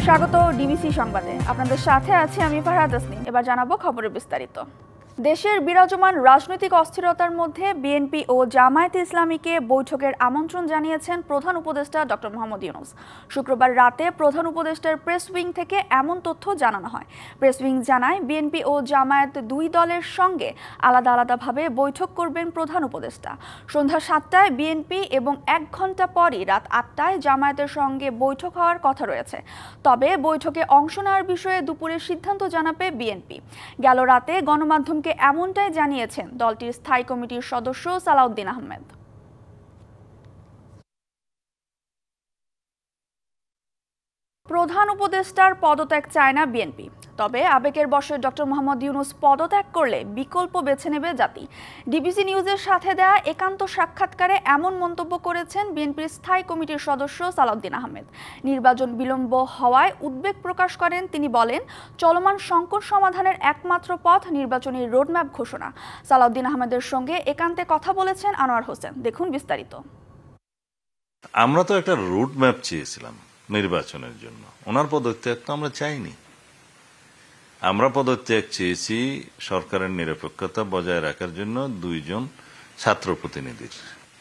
স্বাগত ডিবিসি সংবাদে। আপনাদের সাথে আছি আমি ফারহাদ তাসনিম। এবার জানাবো খবরের বিস্তারিত। দেশের বিরাজমান রাজনৈতিক অস্থিরতার মধ্যে বিএনপি ও জামায়াতে ইসলামীকে বৈঠকের আমন্ত্রণ জানিয়েছেন প্রধান উপদেষ্টা ডক্টর মোহাম্মদ ইউনূস। শুক্রবার রাতে প্রধান উপদেষ্টার প্রেস উইং থেকে এমন তথ্য জানানো হয়। প্রেস উইং জানায়, বিএনপি ও জামায়াত দুই দলের সঙ্গে আলাদা আলাদাভাবে বৈঠক করবেন প্রধান উপদেষ্টা। সন্ধ্যা ৭টায় বিএনপি এবং ১ ঘন্টা পরই রাত ৮টায় জামায়াতের সঙ্গে বৈঠক হওয়ার কথা রয়েছে। তবে বৈঠকে অংশ নেওয়ার বিষয়ে দুপুরে সিদ্ধান্ত জানাবে বিএনপি। গেল রাতে গণমাধ্যম এমনটাই জানিয়েছেন দলটির স্থায়ী কমিটির সদস্য সালাউদ্দিন আহমেদ। প্রধান উপদেষ্টার পদত্যাগ চায় না বিএনপি, তবে আবেগের বশে ডক্টর মোহাম্মদ ইউনূস পদত্যাগ করলে বিকল্প বেছে নেবে জাতি। ডিবিসি নিউজের সাথে দেয়া একান্ত সাক্ষাৎকারে এমন মন্তব্য করেছেন বিএনপির স্থায়ী কমিটির সদস্য সালাউদ্দিন আহমেদ। নির্বাচন বিলম্ব হওয়ায় উদ্বেগ প্রকাশ করেন তিনি। বলেন, চলমান সংকট সমাধানের একমাত্র পথ নির্বাচনী রোডম্যাপ ঘোষণা। সালাউদ্দিন আহমেদের সঙ্গে একান্তে কথা বলেছেন আনোয়ার হোসেন। দেখুন বিস্তারিত। আমরা তো একটা রোডম্যাপ চেয়েছিলাম নির্বাচনের জন্য, ওনার পদত্যাগ তো আমরা চাইনি। আমরা পদত্যাগ চেয়েছি সরকারের নিরপেক্ষতা বজায় রাখার জন্য দুইজন ছাত্র প্রতিনিধির।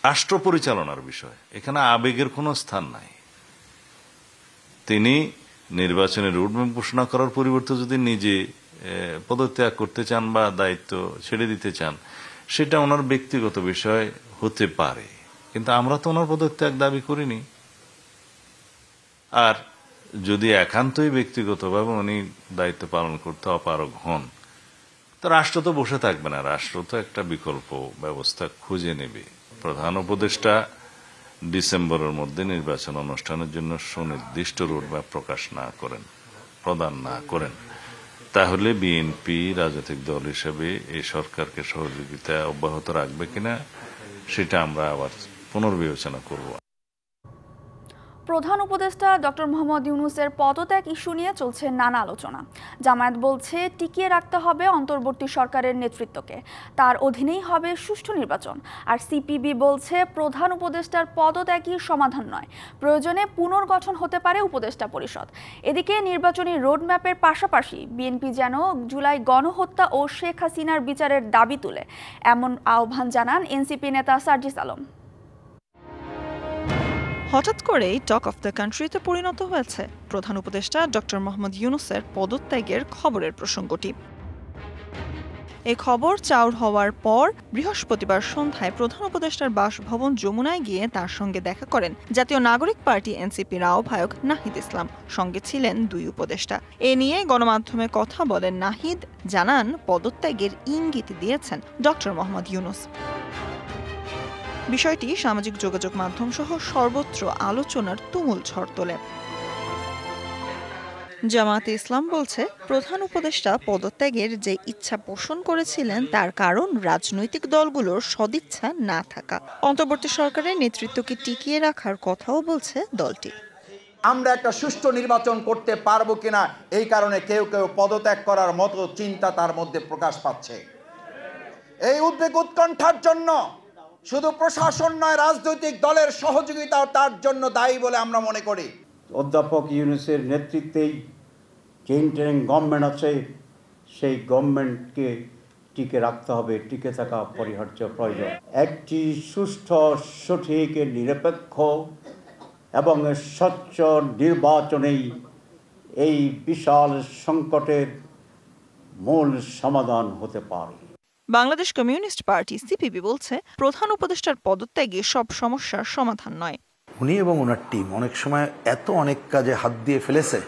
রাষ্ট্র পরিচালনার বিষয়, এখানে আবেগের কোনো স্থান নাই। তিনি নির্বাচনের রোডম্যাপ ঘোষণা করার পরিবর্তে যদি নিজে পদত্যাগ করতে চান বা দায়িত্ব ছেড়ে দিতে চান, সেটা ওনার ব্যক্তিগত বিষয় হতে পারে, কিন্তু আমরা তো ওনার পদত্যাগ দাবি করিনি। আর যদি একান্তই ব্যক্তিগতভাবে উনি দায়িত্ব পালন করতে অপারগ হন, তো রাষ্ট্র তো বসে থাকবে না, রাষ্ট্র তো একটা বিকল্প ব্যবস্থা খুঁজে নেবে। প্রধান উপদেষ্টা ডিসেম্বরের মধ্যে নির্বাচন অনুষ্ঠানের জন্য সুনির্দিষ্ট রোডম্যাপ প্রদান না করেন, তাহলে বিএনপি রাজনৈতিক দল হিসেবে এই সরকারকে সহযোগিতা অব্যাহত রাখবে কিনা সেটা আমরা আবার পুনর্বিবেচনা করব। প্রধান উপদেষ্টা ডক্টর মোহাম্মদ ইউনূসের পদত্যাগ ইস্যু নিয়ে চলছে নানা আলোচনা। জামায়াত বলছে টিকিয়ে রাখতে হবে অন্তর্বর্তী সরকারের নেতৃত্বকে, তার অধীনেই হবে সুষ্ঠু নির্বাচন। আর সিপিবি বলছে প্রধান উপদেষ্টার পদত্যাগই সমাধান নয়, প্রয়োজনে পুনর্গঠন হতে পারে উপদেষ্টা পরিষদ। এদিকে নির্বাচনী রোডম্যাপের পাশাপাশি বিএনপি যেন জুলাই গণহত্যা ও শেখ হাসিনার বিচারের দাবি তুলে, এমন আহ্বান জানান এনসিপি নেতা সার্জিস আলম। হঠাৎ করেই টক অফ দ্য কান্ট্রিতে পরিণত হয়েছে প্রধান উপদেষ্টা ডক্টর মোহাম্মদ ইউনূসের পদত্যাগের খবরের প্রসঙ্গটি। এই খবর চাউর হওয়ার পর বৃহস্পতিবার সন্ধ্যায় প্রধান উপদেষ্টার বাসভবন যমুনায় গিয়ে তার সঙ্গে দেখা করেন জাতীয় নাগরিক পার্টি এনসিপির আহ্বায়ক নাহিদ ইসলাম। সঙ্গে ছিলেন দুই উপদেষ্টা। এ নিয়ে গণমাধ্যমে কথা বলেন নাহিদ, জানান পদত্যাগের ইঙ্গিত দিয়েছেন ডক্টর মোহাম্মদ ইউনূস। বিষয়টি সামাজিক যোগাযোগ মাধ্যম সহ সর্বত্র আলোচনার তুমুল ঝড় তোলে। জামায়াতে ইসলাম বলছে, প্রধান উপদেষ্টা পদত্যাগের যে ইচ্ছা পোষণ করেছিলেন তার কারণ রাজনৈতিক দলগুলোর সদিচ্ছা না থাকা। অন্তর্বর্তী সরকারের নেতৃত্বকে টিকিয়ে রাখার কথাও বলছে দলটি। আমরা একটা সুষ্ঠু নির্বাচন করতে পারবো কিনা এই কারণে কেউ কেউ পদত্যাগ করার মতো চিন্তা তার মধ্যে প্রকাশ পাচ্ছে। এই উদ্বেগ উৎকণ্ঠার জন্য শুধু প্রশাসন নয়, রাজনৈতিক দলের সহযোগিতাও তার জন্য দায়ী বলে আমরা মনে করি। অধ্যাপক ইউনূসের নেতৃত্বেই যে ইন্টারিম গভর্নমেন্ট আছে, সেই গভর্নমেন্টকে টিকে রাখতে হবে, টিকে থাকা অপরিহার্য প্রয়োজন। একটি সুষ্ঠু, সঠিক, নিরপেক্ষ এবং স্বচ্ছ নির্বাচনেই এই বিশাল সংকটের মূল সমাধান হতে পারে। বাংলাদেশ কমিউনিস্ট পার্টি সিপিবি বলছে, প্রধান উপদেষ্টার পদত্যাগে সব সমস্যার সমাধান নয়। উনি এবং ওনার টিম অনেক সময় অনেক কাজে হাত দিয়ে ফেলেছে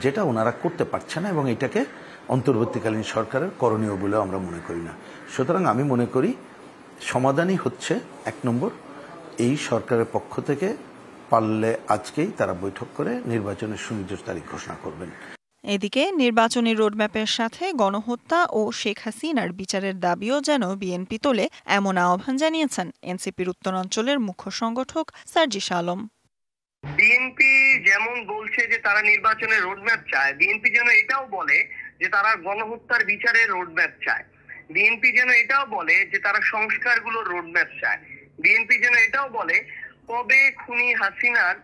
যেটা ওনারা করতে পারছে না, এবং এটাকে অন্তর্বর্তীকালীন সরকারের করণীয় বলে আমরা মনে করি না। সুতরাং আমি মনে করি সমাধানই হচ্ছে ১ নম্বর, এই সরকারের পক্ষ থেকে পারলে আজকেই তারা বৈঠক করে নির্বাচনের সুনির্দিষ্ট তারিখ ঘোষণা করবেন। এদিকে নির্বাচনী রোডম্যাপের সাথে গণহত্যা ও শেখ হাসিনার বিচারের দাবিও যেন বিএনপি তোলে, এমন আহ্বান জানিয়েছেন এনসিপির উত্তরাঞ্চলের মুখ্য সংগঠক সার্জিস আলম। বিএনপি যেমন বলছে যে তারা নির্বাচনের রোডম্যাপ চায়, বিএনপি যেন এটাও বলে যে তারা গণহত্যার বিচারের রোডম্যাপ চায়। বিএনপি যেন এটাও বলে যে তারা সংস্কারগুলোর রোডম্যাপ চায়। বিএনপি যেন এটাও বলে কবে খুনি হাসিনার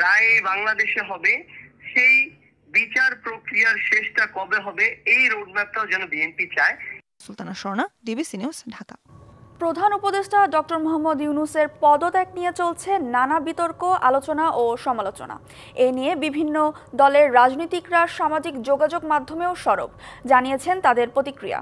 রায় বাংলাদেশে হবে সেই ইয়ার শেষটা কবে হবে এই রোডম্যাপটাও যেন বিএনপি চায়। Sultana Swarna, DBC news, Dhaka. প্রধান উপদেষ্টা ডক্টর মোহাম্মদ ইউনূসের পদত্যাগ নিয়ে চলছে নানা বিতর্ক, আলোচনা ও সমালোচনা। এ নিয়ে বিভিন্ন দলের রাজনীতিকরা সামাজিক যোগাযোগ মাধ্যমেও সরব জানিয়েছেন তাদের প্রতিক্রিয়া।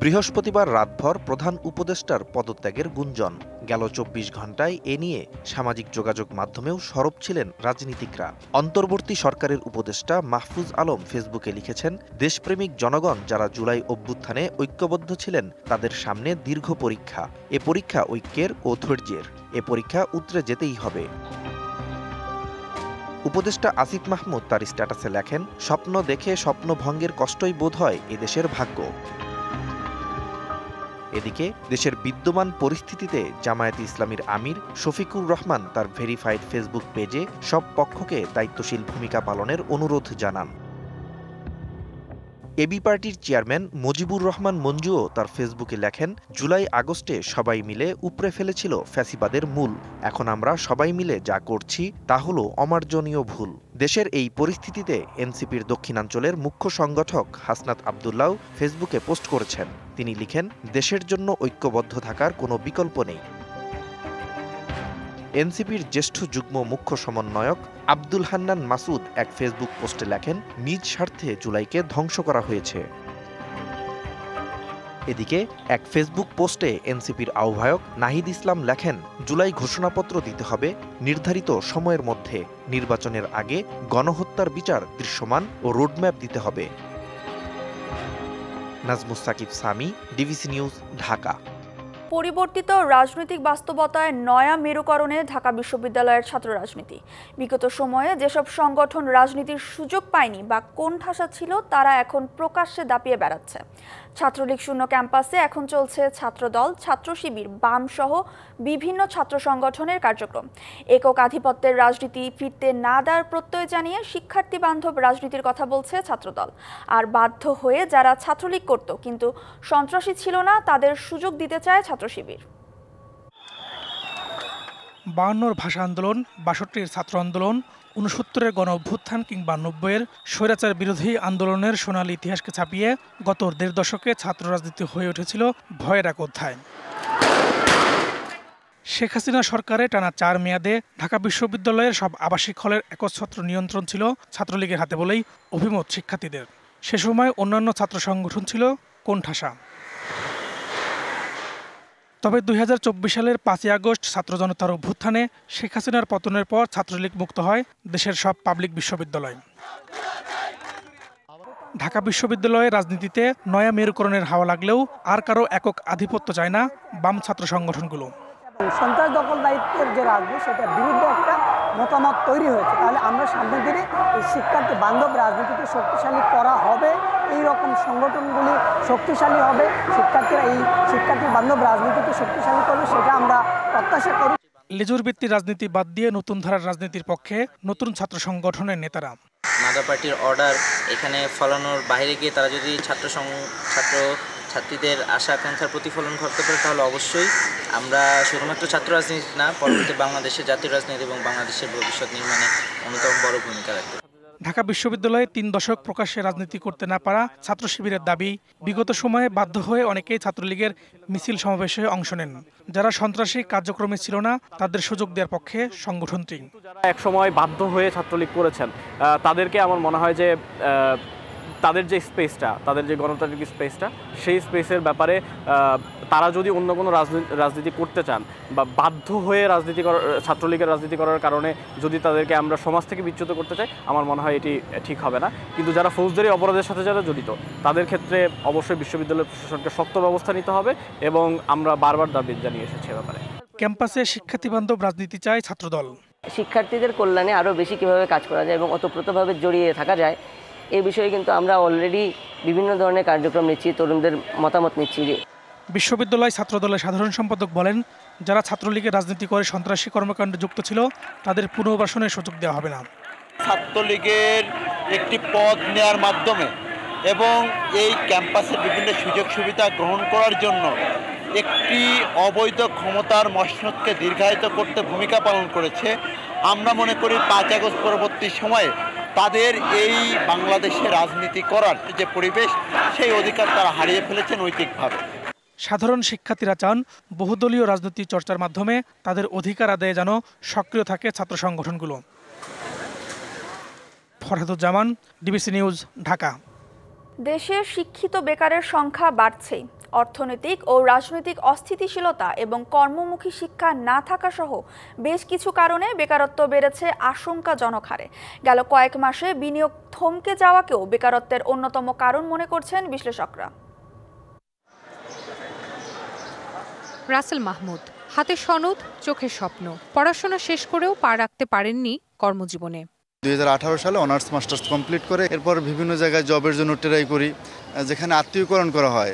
বৃহস্পতিবার রাতভর প্রধান উপদেষ্টার পদত্যাগের গুঞ্জন। গেল ২৪ ঘণ্টায় এ নিয়ে সামাজিক যোগাযোগ মাধ্যমেও সরব ছিলেন রাজনীতিকরা। অন্তর্বর্তী সরকারের উপদেষ্টা মাহফুজ আলম ফেসবুকে লিখেছেন, দেশপ্রেমিক জনগণ যারা জুলাই অভ্যুত্থানে ঐক্যবদ্ধ ছিলেন তাদের সামনে দীর্ঘ পরীক্ষা। এ পরীক্ষা ঐক্যের ও ধৈর্যের। এ পরীক্ষা উতরে যেতেই হবে। উপদেষ্টা আসিফ মাহমুদ তার স্ট্যাটাসে লেখেন, স্বপ্ন দেখে স্বপ্ন ভঙ্গের কষ্টই বোধ হয় এদেশের ভাগ্য। এদিকে দেশের বিদ্যমান পরিস্থিতিতে জামায়াতে ইসলামীর আমির শফিকুর রহমান তার ভেরিফাইড ফেসবুক পেজে সব পক্ষকে দায়িত্বশীল ভূমিকা পালনের অনুরোধ জানান। এবি পার্টির চেয়ারম্যান মুজিবুর রহমান মঞ্জুও তার ফেসবুকে লেখেন, জুলাই আগস্টে সবাই মিলে উপড়ে ফেলেছিল ফ্যাসিবাদের মূল। এখন আমরা সবাই মিলে যা করছি তা হলো অমার্জনীয় ভুল। দেশের এই পরিস্থিতিতে এনসিপির দক্ষিণাঞ্চলের মুখ্য সংগঠক হাসনাত আবদুল্লাহ ফেসবুকে পোস্ট করেছেন। তিনি লিখেন, দেশের জন্য ঐক্যবদ্ধ থাকার কোনো বিকল্প নেই। এনসিপির জ্যেষ্ঠ যুগ্ম মুখ্য সমন্বয়ক আব্দুল হান্নান মাসুদ এক ফেসবুক পোস্টে লেখেন, নিজ স্বার্থে জুলাইকে ধ্বংস করা হয়েছে। এদিকে এক ফেসবুক পোস্টে এনসিপির আহ্বায়ক নাহিদ ইসলাম লেখেন, জুলাই ঘোষণাপত্র দিতে হবে নির্ধারিত সময়ের মধ্যে। নির্বাচনের আগে গণহত্যার বিচার দৃশ্যমান ও রোডম্যাপ দিতে হবে। Nazmus Sakib Sami, DBC news, Dhaka. পরিবর্তিত রাজনৈতিক বাস্তবতায় নয়া মেরুকরণে ঢাকা বিশ্ববিদ্যালয়ের ছাত্র রাজনীতি। বিগত সময়ে যেসব সংগঠন রাজনীতির সুযোগ পায়নি বা কোণঠাসা ছিল তারা এখন প্রকাশ্যে দাপিয়ে বেড়াচ্ছে। ছাত্রলীগ শূন্য ক্যাম্পাসে এখন চলছে ছাত্রদল, ছাত্র শিবির, বাম সহ বিভিন্ন ছাত্র সংগঠনের কার্যক্রম। একক আধিপত্যের রাজনীতি ফিরতে না দেওয়ার প্রত্যয় জানিয়ে শিক্ষার্থী বান্ধব রাজনীতির কথা বলছে ছাত্রদল। আর বাধ্য হয়ে যারা ছাত্রলীগ করত কিন্তু সন্ত্রাসী ছিল না তাদের সুযোগ দিতে চায় ছাত্র শিবির। ৫২ ভাষা আন্দোলন, ৬২ ছাত্র আন্দোলন, ৬৯ গণ অভ্যুত্থান কিংবা ৯০ স্বৈরাচার বিরোধী আন্দোলনের সোনালী ইতিহাসকে ছাপিয়ে গত ১.৫ দশকে ছাত্র রাজনীতি হয়ে উঠেছিল ভয়ের এক অধ্যায়। শেখ হাসিনা সরকারে টানা ৪ মেয়াদে ঢাকা বিশ্ববিদ্যালয়ের সব আবাসিক হলের একচ্ছত্র নিয়ন্ত্রণ ছিল ছাত্রলীগের হাতে বলেই অভিমত শিক্ষার্থীদের। সে সময় অন্যান্য ছাত্র সংগঠন ছিল কোণঠাসা। তবে ২০২৪ সালের ৫ই আগস্ট ছাত্র জনতার অভ্যুত্থানে শেখ হাসিনার পতনের পর ছাত্রলীগ মুক্ত হয় দেশের সব পাবলিক বিশ্ববিদ্যালয়। ঢাকা বিশ্ববিদ্যালয়ের রাজনীতিতে নয়া মেরুকরণের হাওয়া লাগলেও আর কারো একক আধিপত্য চায় না বাম ছাত্র সংগঠনগুলো। সন্ত্রাস দখলদারিত্বের যে রাজনীতি সেটার বিরুদ্ধে একটা মতামত তৈরি হয়েছে। তাহলে আমরা সামনের দিনে এই শিক্ষার্থী বান্ধব রাজনীতিকে শক্তিশালী করা হবে, এই রকম সংগঠনগুলি শক্তিশালী হবে, শিক্ষার্থীরা এই শিক্ষার্থী বান্ধব রাজনীতিকে শক্তিশালী করবে, সেটা আমরা প্রত্যাশা করি। লেজুর ভিত্তিক রাজনীতি বাদ দিয়ে নতুন ধারার রাজনীতির পক্ষে নতুন ছাত্র সংগঠনের নেতারা। মাদা পার্টির অর্ডার এখানে ফলানোর বাইরে গিয়ে তারা যদি ছাত্রীদের আশা আকাঙ্ক্ষার প্রতিফলন ঘটতে পারে তাহলে অবশ্যই আমরা শুধুমাত্র ছাত্র রাজনীতি না, পরবর্তী বাংলাদেশের জাতীয় রাজনীতি এবং বাংলাদেশের ভবিষ্যৎ নির্মাণে অন্যতম বড় ভূমিকা রাখবে। ঢাকা বিশ্ববিদ্যালয়ে ৩ দশক প্রকাশ্যে রাজনীতি করতে না পারা ছাত্র শিবিরের দাবি, বিগত সময়ে বাধ্য হয়ে অনেকেই ছাত্রলীগের মিছিল সমাবেশে অংশ নেন। যারা সন্ত্রাসী কার্যক্রমে ছিল না তাদের সুযোগ দেওয়ার পক্ষে সংগঠনটি। যারা একসময় বাধ্য হয়ে ছাত্রলীগ করেছেন তাদেরকে আমার মনে হয় যে তাদের যে স্পেসটা, তাদের যে গণতান্ত্রিক স্পেসটা, সেই স্পেসের ব্যাপারে তারা যদি অন্য কোনো রাজনীতি করতে চান বা বাধ্য হয়ে ছাত্রলীগের রাজনীতি করার কারণে যদি তাদেরকে আমরা সমাজ থেকে বিচ্যুত করতে চাই, আমার মনে হয় এটি ঠিক হবে না। কিন্তু যারা ফৌজদারি অপরাধের সাথে যারা জড়িত তাদের ক্ষেত্রে অবশ্যই বিশ্ববিদ্যালয় প্রশাসনকে শক্ত ব্যবস্থা নিতে হবে এবং আমরা বারবার দাবি জানিয়ে এসেছি ব্যাপারে। ক্যাম্পাসে শিক্ষার্থী বান্ধব রাজনীতি চায় ছাত্রদল। শিক্ষার্থীদের কল্যাণে আরও বেশি কীভাবে কাজ করা যায় এবং ওতপ্রোতভাবে জড়িয়ে থাকা যায় এই বিষয়ে কিন্তু আমরা অলরেডি বিভিন্ন ধরনের কার্যক্রম নিচ্ছি, তরুণদের মতামত নিচ্ছি। বিশ্ববিদ্যালয় ছাত্রদলের সাধারণ সম্পাদক বলেন, যারা ছাত্রলীগের রাজনীতি করে সন্ত্রাসী কর্মকাণ্ডে যুক্ত ছিল তাদের পুনর্বাসনের সুযোগ দেওয়া হবে না। ছাত্রলীগের একটি পদ নেওয়ার মাধ্যমে এবং এই ক্যাম্পাসে বিভিন্ন সুযোগ সুবিধা গ্রহণ করার জন্য একটি অবৈধ ক্ষমতার মসনদকে দীর্ঘায়িত করতে ভূমিকা পালন করেছে। আমরা মনে করি 5 আগস্ট পরবর্তী সময়ে তাদের এই বাংলাদেশে রাজনীতি করার যে পরিবেশ, সেই অধিকার তারা হারিয়ে ফেলেছে নৈতিকভাবে। সাধারণ শিক্ষার্থীরা চান বহুদলীয় রাজনীতি চর্চার মাধ্যমে তাদের অধিকার আদায়ে যেন সক্রিয় থাকে ছাত্র সংগঠনগুলো। Farhaduzzaman, DBC news, Dhaka. দেশে শিক্ষিত বেকারের সংখ্যা বাড়ছেই। অর্থনৈতিক ও রাজনৈতিক অস্থিতিশীলতা এবং কর্মমুখী শিক্ষা না থাকা সহ বেশ কিছু কারণে বেকারত্ব বেড়েছে আশঙ্কাজনক হারে। গেল কয়েক মাসে বিনিয়োগ থমকে যাওয়াকেও বেকারত্বের অন্যতম কারণ মনে করছেন বিশ্লেষকরা। রাসেল মাহমুদ, হাতে সনদ, চোখের স্বপ্ন। পড়াশোনা শেষ করেও পা রাখতে পারেননি কর্মজীবনে। 2018 সালে অনার্স মাস্টার্স কমপ্লিট করে এরপর বিভিন্ন জায়গায় জবের জন্য ট্রাই করি, যেখানে আত্মীয়করণ করা হয়,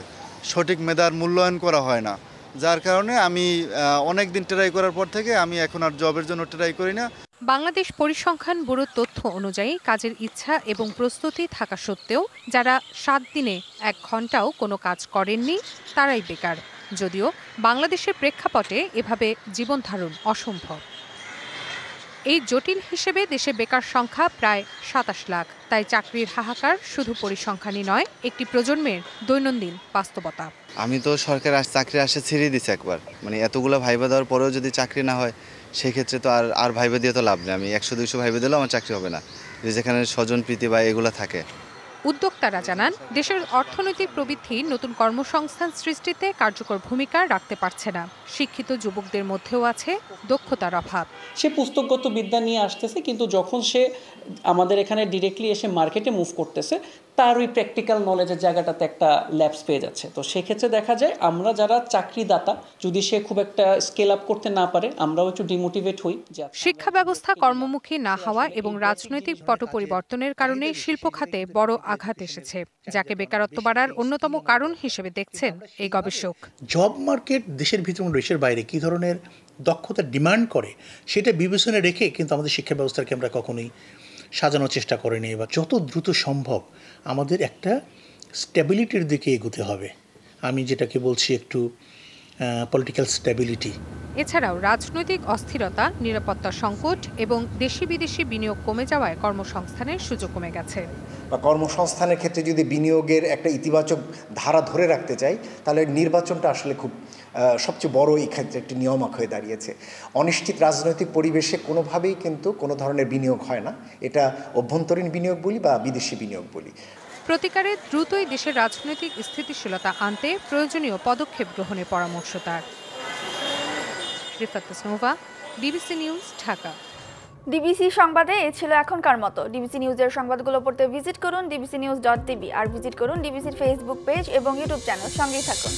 সঠিক মেধার মূল্যায়ন করা হয় না, যার কারণে আমি অনেক দিন ট্রাই করার পর থেকে আমি এখন আর জবের জন্য ট্রাই করি না। বাংলাদেশ পরিসংখ্যান ব্যুরোর তথ্য অনুযায়ী কাজের ইচ্ছা এবং প্রস্তুতি থাকা সত্ত্বেও যারা 7 দিনে 1 ঘন্টাও কোনো কাজ করেননি তারাই বেকার। যদিও বাংলাদেশের প্রেক্ষাপটে এভাবে জীবন ধারণ অসম্ভব। এই জটিল হিসেবে দেশে বেকার সংখ্যা প্রায় 27 লাখ। তাই চাকরির হাহাকার শুধু পরিসংখ্যানই নয়, একটি প্রজন্মের দৈনন্দিন বাস্তবতা। আমি তো সরকার চাকরি আসে ছেড়ে দিচ্ছি একবার, মানে এতগুলো ভাইবা দেওয়ার পরেও যদি চাকরি না হয় সেক্ষেত্রে তো আর ভাইবা দিয়ে তো লাভ নেই। আমি 100-200 ভাইবা দিলেও আমার চাকরি হবে না, যেখানে স্বজন প্রীতি বা এগুলো থাকে। উদ্যোক্তারা জানান, দেশের অর্থনৈতিক প্রবৃদ্ধি নতুন কর্মসংস্থান সৃষ্টিতে কার্যকর ভূমিকা রাখতে পারছে না। শিক্ষিত যুবকদের মধ্যেও আছে দক্ষতার অভাব। সে পুস্তকগত বিদ্যা নিয়ে আসতেছে, কিন্তু যখন সে আমাদের এখানে ডিরেক্টলি এসে মার্কেটে মুভ করতেছে, তার ওই প্র্যাকটিক্যাল নলেজের জায়গাটাতে একটা ল্যাপস পেয়ে যাচ্ছে। তো সেক্ষেত্রে দেখা যায় আমরা যারা চাকরিদাতা, যদি সে খুব একটা স্কেল আপ করতে না পারে, আমরাও একটু ডিমোটিভেট হই। শিক্ষা ব্যবস্থা কর্মমুখী না হওয়া এবং রাজনৈতিক পট পরিবর্তনের কারণে শিল্প খাতে বড় আঘাত এসেছে, যাকে বেকারত্ব বাড়ার অন্যতম কারণ হিসেবে দেখছেন এই গবেষক। জব মার্কেট দেশের ভিতরে এবং দেশের বাইরে কী ধরনের দক্ষতা ডিমান্ড করে সেটা বিবেচনা রেখে কিন্তু আমাদের শিক্ষা ব্যবস্থাকে আমরা কখনোই সাজানোর চেষ্টা করিনি। বা যত দ্রুত সম্ভব আমাদের একটা স্ট্যাবিলিটির দিকে এগোতে হবে। আমি যেটাকে বলছি একটু পলিটিক্যাল স্ট্যাবিলিটি। এছাড়াও রাজনৈতিক অস্থিরতা, নিরাপত্তা সংকট এবং দেশি বিদেশি বিনিয়োগ কমে যাওয়ায় কর্মসংস্থানের সুযোগ কমে গেছে। বা কর্মসংস্থানের ক্ষেত্রে যদি বিনিয়োগের একটা ইতিবাচক ধারা ধরে রাখতে চাই, তাহলে নির্বাচনটা আসলে খুব সবচেয়ে বড় এই ক্ষেত্রে একটি নিয়ামক হয়ে দাঁড়িয়েছে। অনিশ্চিত রাজনৈতিক পরিবেশে কোনোভাবেই কিন্তু কোনো ধরনের বিনিয়োগ হয় না। এটা অভ্যন্তরীণ বিনিয়োগ বলি বা বিদেশি বিনিয়োগ বলি। প্রতিকারে দ্রুতই দেশের রাজনৈতিক স্থিতিশীলতা আনতে প্রয়োজনীয় পদক্ষেপ গ্রহণের পরামর্শ তার। Rifat Tasnuva, DBC news, Dhaka. DBC সংবাদে এ ছিল এখনকার মতো। ডিবিসি নিউজের সংবাদগুলো পড়তে ভিজিট করুন dbcnews.tv আর ভিজিট করুন ডিবিসির ফেসবুক পেজ এবং ইউটিউব চ্যানেল। সঙ্গেই থাকুন।